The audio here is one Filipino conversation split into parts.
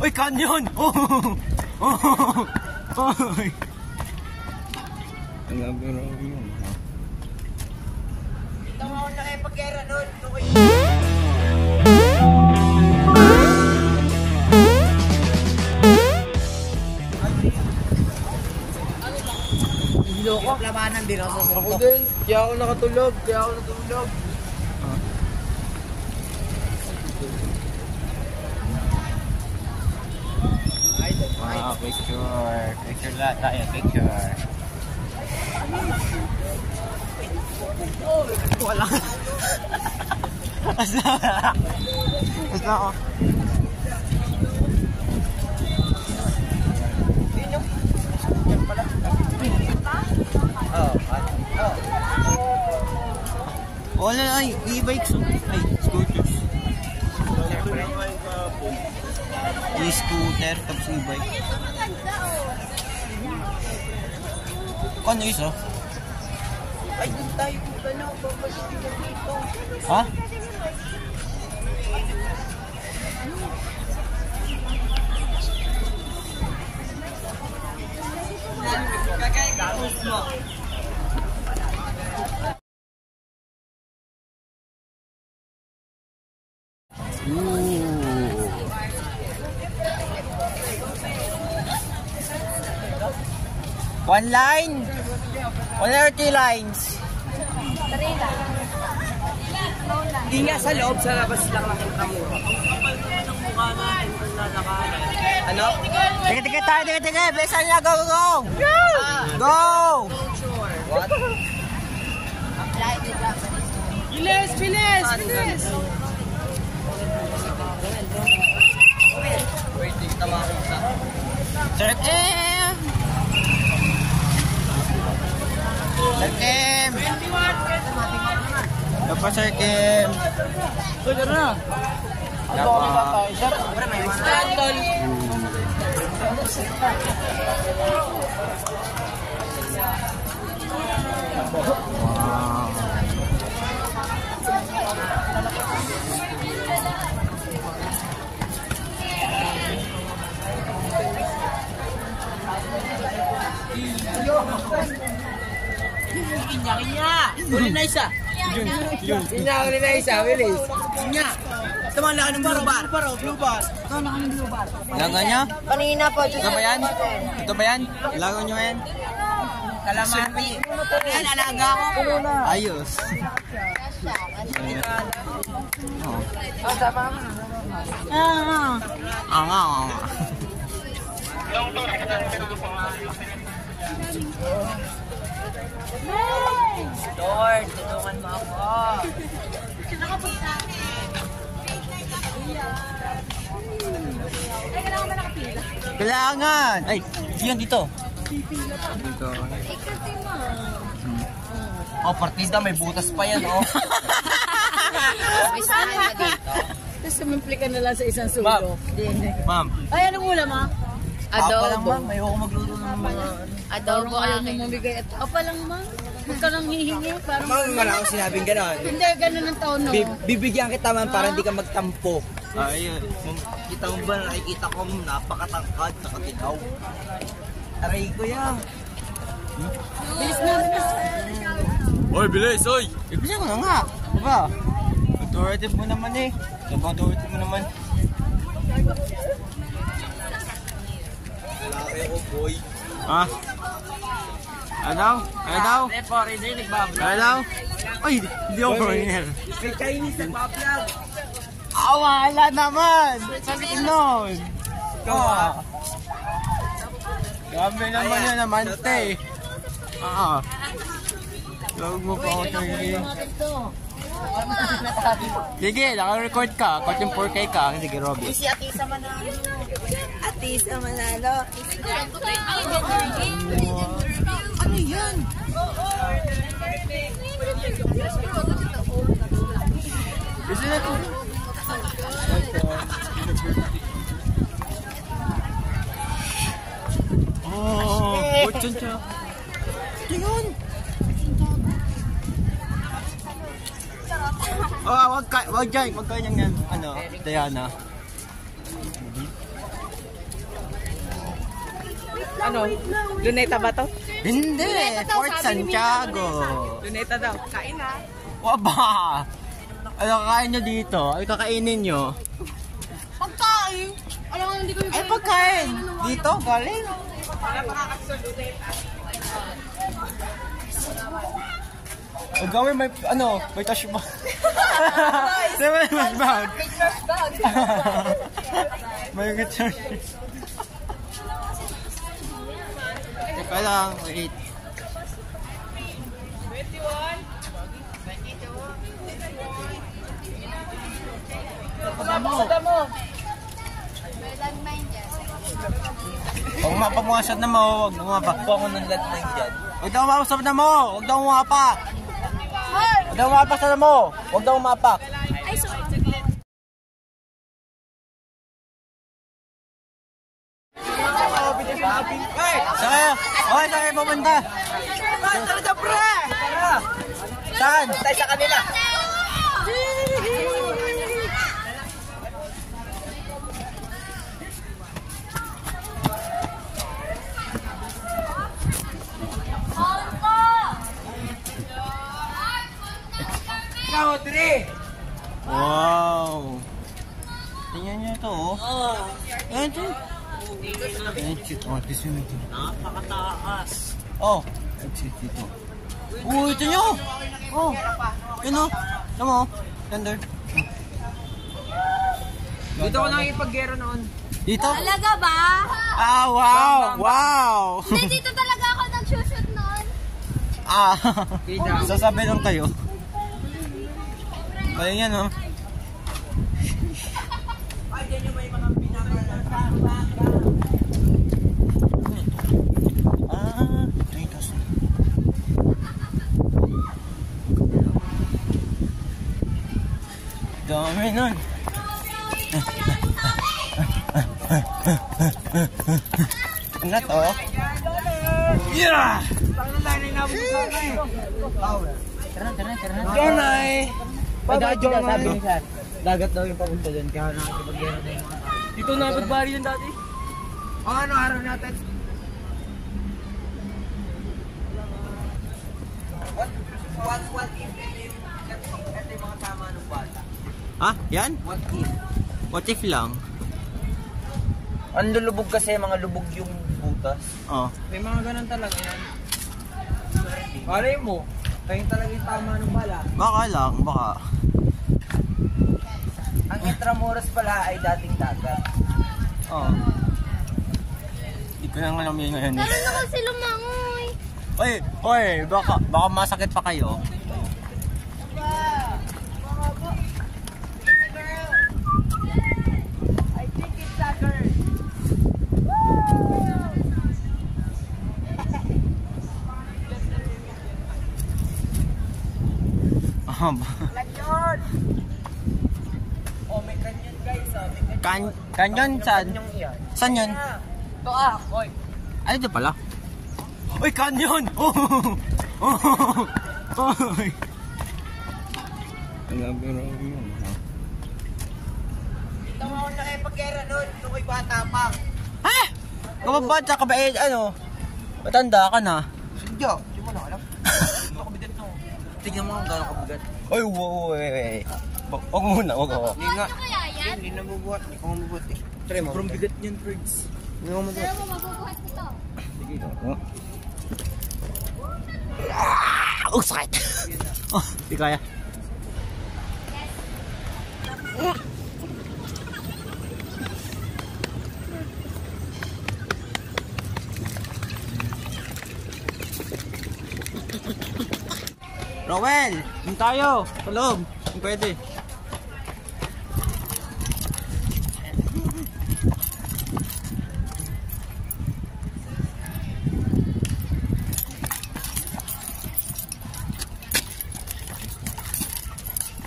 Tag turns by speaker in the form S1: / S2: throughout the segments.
S1: Uy, kanyon! Oh! Oh! Oh! Ang nabiro yun.
S2: Tama ko na kayo pag-gera nun. Loko. Labanan din ako.
S1: Ako din. Kaya ako nakatulog. Wow, picture. Picture lahat tayo. Picture. Wala. Basta ako. Wala ay, e-bikes. Ay, scooters. E-scooter, tapos e-bike. Ano isa?
S2: Ay, doon tayo dito na. Babalikin dito.
S1: Ha?
S2: Gagawin mo.
S1: One line? One or two lines?
S2: Hindi nga sa loob, sa labas lang nakita mo. Ano?
S1: Tiga tayo, tiga. Besan niya, go! Go!
S2: What?
S3: Bilis!
S2: Wait, tingin tama ako sa...
S1: Sir Kim! Sir Kim! Ito pa, Sir Kim!
S3: Ito na!
S1: Ito pa.
S2: Siyempre, may scandal.
S1: Wow!
S2: Kinya! Huli na isa! Kinya, huli na isa, bilis! Kinya! Tama na ka ng blue bar! Blue bar! Tama na ka ng blue bar!
S1: Lago niya?
S2: Kanina po,
S1: Ito ba yan? Ito ba yan? Lago niyo yan?
S2: Kalamati! Yan, alaga ko!
S1: Ayos!
S2: Ah, tama ka.
S1: Anga.
S2: Lord, tulungan mo ako.
S1: Kailangan! Ay, yan dito. Dito.
S2: Oh, partida, may butas pa yan, oh.
S3: Tapos sumimple ka na lang sa isang sulo.
S1: Ma'am.
S3: Ay, anong ulam ha?
S1: Apa lang, ma'am. May ako magluto ng mga...
S3: Adobo ayaw mo mamigay at apa lang ma. Huwag ka nang hihingi. Parang...
S2: Ma'am, wala akong sinabing gano'n.
S3: Hindi, ganun ang tono.
S2: Bibigyan kita man para hindi ka magtampo.
S1: Ayun. Kita mo ba, nakikita ko napakatangkad, nakatinaw.
S2: Aray ko yan.
S3: Bilis na, bilis.
S1: Oy, bilis, oy! Ibilis ko na nga. Diba? Authoritative mo naman eh. Sabang authoritative mo naman.
S2: Laki ko, boy.
S1: Ha? Ano? Ano?
S2: Foreigner, nagbablog.
S1: Ano? Ay, hindi ako foreigner.
S2: May Chinese nagbablog.
S1: Wala naman! Sabi ko nun!
S2: Ikaw ah.
S1: Grabe naman yun naman, te. Huwag mo pa ako sige. Sige, naka-record ka. Cut yung 4K ka. Sige, Robby.
S2: Si Atisa Manalo. Atisa Manalo.
S3: Ano yan?
S1: Gusto na ito. Oh, fortune siya. Tingnan. Wag ka niyang ano, Diana.
S2: Ano? Luneta ba to?
S1: Hindi, Fort Santiago.
S2: Luneta daw. Kain na.
S1: Waba! Ano kakain nyo dito? Ay kakainin nyo?
S3: Pagkain! Alam mo, hindi ko
S1: Ay pagkain! Dito, galing.
S2: Wala pa kakasal luneta.
S1: O gawin may, may touch ba? May touch bag. May touch. Teka lang, wait.
S2: 21. Damo.
S1: Huwag mapagmasad na mo, huwag mapak.
S2: Kuha ko ng landmine dyan.
S1: Huwag daw mapasap na mo, huwag daw mapak. Huwag daw mapak na mo, huwag daw mapak.
S3: Ay, sorry.
S1: Saan? Okay, saan kayo pupunta?
S2: Tara na, pre!
S1: Saan?
S2: Tayo sa kanila. Ikaw, Dre!
S1: Wow! Tingnan nyo ito, oh. Ayan ito. Ayan, shit. Oh, this one ito.
S2: Napakataas.
S1: Oh, exit dito. Ito nyo! Oh, yun o. Tama o. Thunder.
S2: Dito ko nakikipag-gero noon.
S1: Dito?
S3: Talaga ba?
S1: Ah, wow! Wow!
S3: Hindi, dito talaga ako nag-shoot noon.
S1: Ah, sasabi lang kayo. Kaya yan, oh.
S2: Ay, dyan yung may mga pinakalan.
S1: Ah, 3,000. Dami nun. Ano to? Yeah! Tara.
S2: Jonay!
S1: Jonay.
S2: Dagat daw yung papunta dyan, kaya nakikipag-gero na yung mga tao. Dito napagbari yun dati. Ano araw natin? What if ito yung mga tama ng bata?
S1: Ha? Yan?
S2: What if?
S1: What if lang?
S2: Ang lulubog kasi, mga lubog yung butas.
S1: Oh.
S2: May mga ganun talaga yan. Malay mo, kayo talaga yung tama ng bala.
S1: Baka lang, baka.
S2: Ang Intramuros pala ay dating dagat.
S1: Oo. Hindi ko na alam yun ngayon.
S3: Meron ako si Lumangoy.
S1: Oy, baka masakit pa kayo.
S2: I think it's a girl. Kanyon! Oh, may kanyon guys. May kanyon.
S1: Kanyon saan?
S2: Kanyong yan.
S1: Saan yun?
S2: Ito oy.
S1: Ay, ito pala. Uy, kanyon! Oh! Oh! Oy!
S2: Ito ako nakipag-gera nun. Ito ko'y bata pa.
S1: Ha? Kababata ka ba matanda ka na?
S2: Hindi. Hindi mo na alam. Hindi mo kabigat to. Tignan mo kung gano'ng kabigat.
S1: Oy, wow. Huwag muna, huwag ako.
S2: Hindi nga.
S3: Ano kaya yan?
S2: Hindi nabubuhat. Hindi ko mabubuhat eh. Try mo. From bigat niyan, Ferds. Hindi ko mabubuhat.
S3: Pero mo, mabubuhat ko to.
S2: Sige.
S1: Oh, sakit! Oh, di kaya. Rowel, yun tayo. Sa loob. Kung pwede.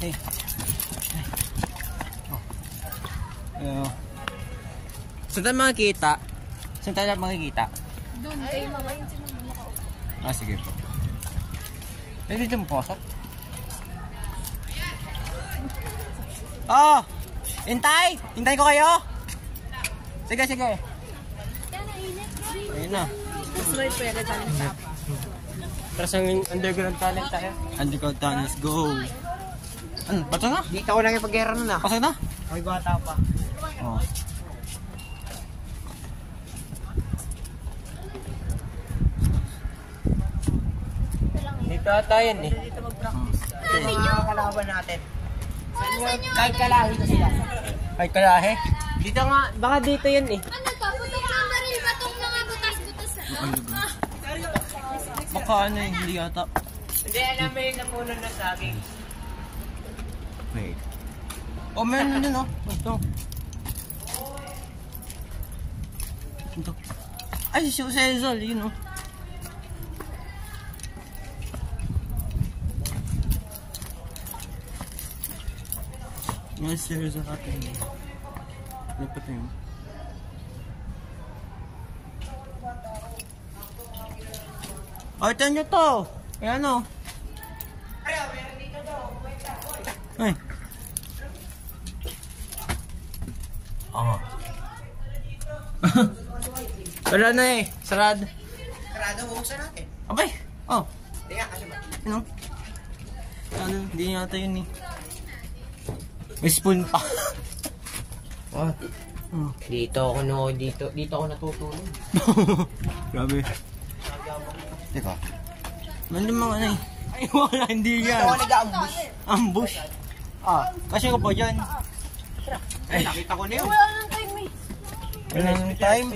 S1: Hey. Oh. Saan tayo makikita? Saan tayo makikita?
S3: Doon, kayo mama yung sinunod mo.
S1: Ah, sige po. Pwede dito mapasok? Oh! Hintay! Hintay ko kayo! Sige.
S3: Yan,
S1: Ayun na.
S3: Right pwede tayo sa
S2: Tapos ang underground talent tayo.
S1: Underground talent, let's go. Ano, bato na?
S2: Dito ako lang ipag-gera nun ah.
S1: Pasok na?
S2: May bata pa.
S1: Oo.
S2: Dito ata yan eh. Dito mag-practice. Ito mga kalaban natin. Kahit kalahi ko sila.
S1: Kahit kalahe?
S2: Dito nga, baka dito yan eh.
S4: Ano to? Putok lang na rin. Batong mga butas-butas.
S1: Baka ano eh, hindi yata.
S2: Hindi, alam mo yung napuno na saging.
S1: Wait. Oh, meron na din oh. Ito. Ito. Ay, si Cesar, yun oh. May Cesar natin. Dapat yun. Oh, ito nyo to. Ayan oh. Ay. Oh. Wala na eh. Sarado.
S2: Sarado, buksan natin.
S1: Abay. Oh.
S2: Hindi nga, kasi ba?
S1: Ano? Ano? Hindi yata yun eh. May spoon pa.
S2: Oh.
S1: Oh.
S2: Dito ako natutulog.
S1: Grabe. Teka. Nandun mga ano eh. Ay, wala. Hindi yan.
S2: Dito ako nag-ambush.
S1: Ambush. Ah, kasi ko po dyan.
S2: Ay, nakita ko na yun.
S3: Wala nang time eh.
S1: Walang time.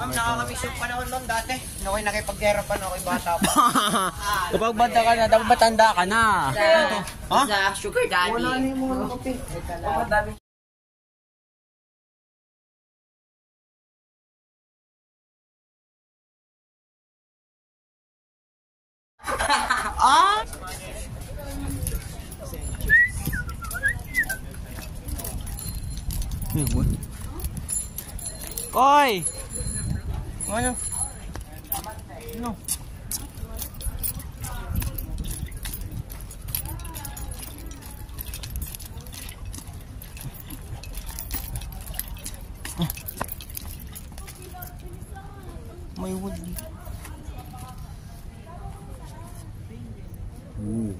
S2: Ma'am, nakakamiss yung panahon nun dati. Ako'y nakipag-gera pa na ako'y bata pa.
S1: Kapag bata ka na, dapat matanda ka na. Ha?
S2: Sa sugar daddy. Wala na yung mga kape. Dami.
S1: Ah! Koy! Ano? Ano? May wood. Ooh.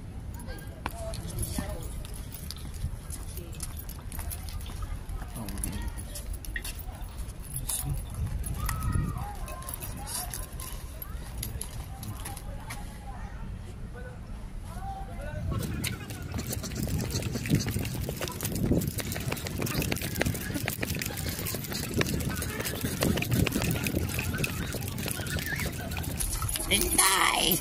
S1: Hintay!